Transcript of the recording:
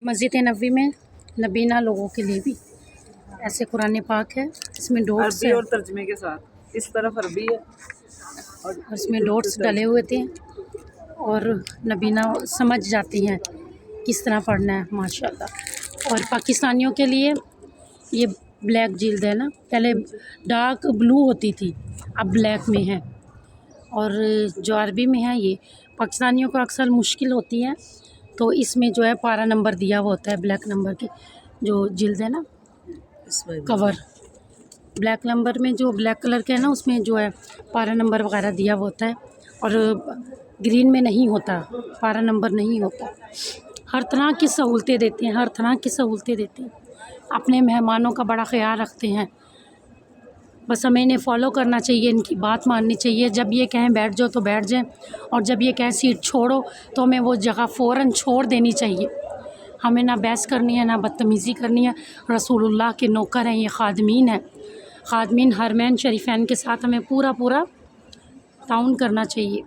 मस्जिद नबी में नबीना लोगों के लिए भी ऐसे कुरान पाक है। इसमें डॉट्स अरबी है और तर्जमे के साथ। इस तरफ अरबी है और इसमें डॉट्स डले हुए थे और नबीना समझ जाती हैं किस तरह पढ़ना है माशाल्लाह। और पाकिस्तानियों के लिए ये ब्लैक जिल्द है ना, पहले डार्क ब्लू होती थी, अब ब्लैक में है। और जो अरबी में है ये पाकिस्तानियों को अक्सर मुश्किल होती है, तो इसमें जो है पारा नंबर दिया हुआ होता है। ब्लैक नंबर की जो जिल्द है ना, कवर ब्लैक नंबर में जो ब्लैक कलर के है ना, उसमें जो है पारा नंबर वगैरह दिया हुआ होता है। और ग्रीन में नहीं होता, पारा नंबर नहीं होता। हर तरह की सहूलतें देते हैं, हर तरह की सहूलतें देते हैं। अपने मेहमानों का बड़ा ख्याल रखते हैं। बस हमें इन्हें फॉलो करना चाहिए, इनकी बात माननी चाहिए। जब ये कहें बैठ जाओ तो बैठ जाएं, और जब ये कहें सीट छोड़ो तो हमें वो जगह फ़ौरन छोड़ देनी चाहिए। हमें ना बहस करनी है, ना बदतमीज़ी करनी है। रसूलुल्लाह के नौकर हैं, ये खादमीन हैं। खादमीन हरमैन शरीफैन के साथ हमें पूरा ताउन करना चाहिए।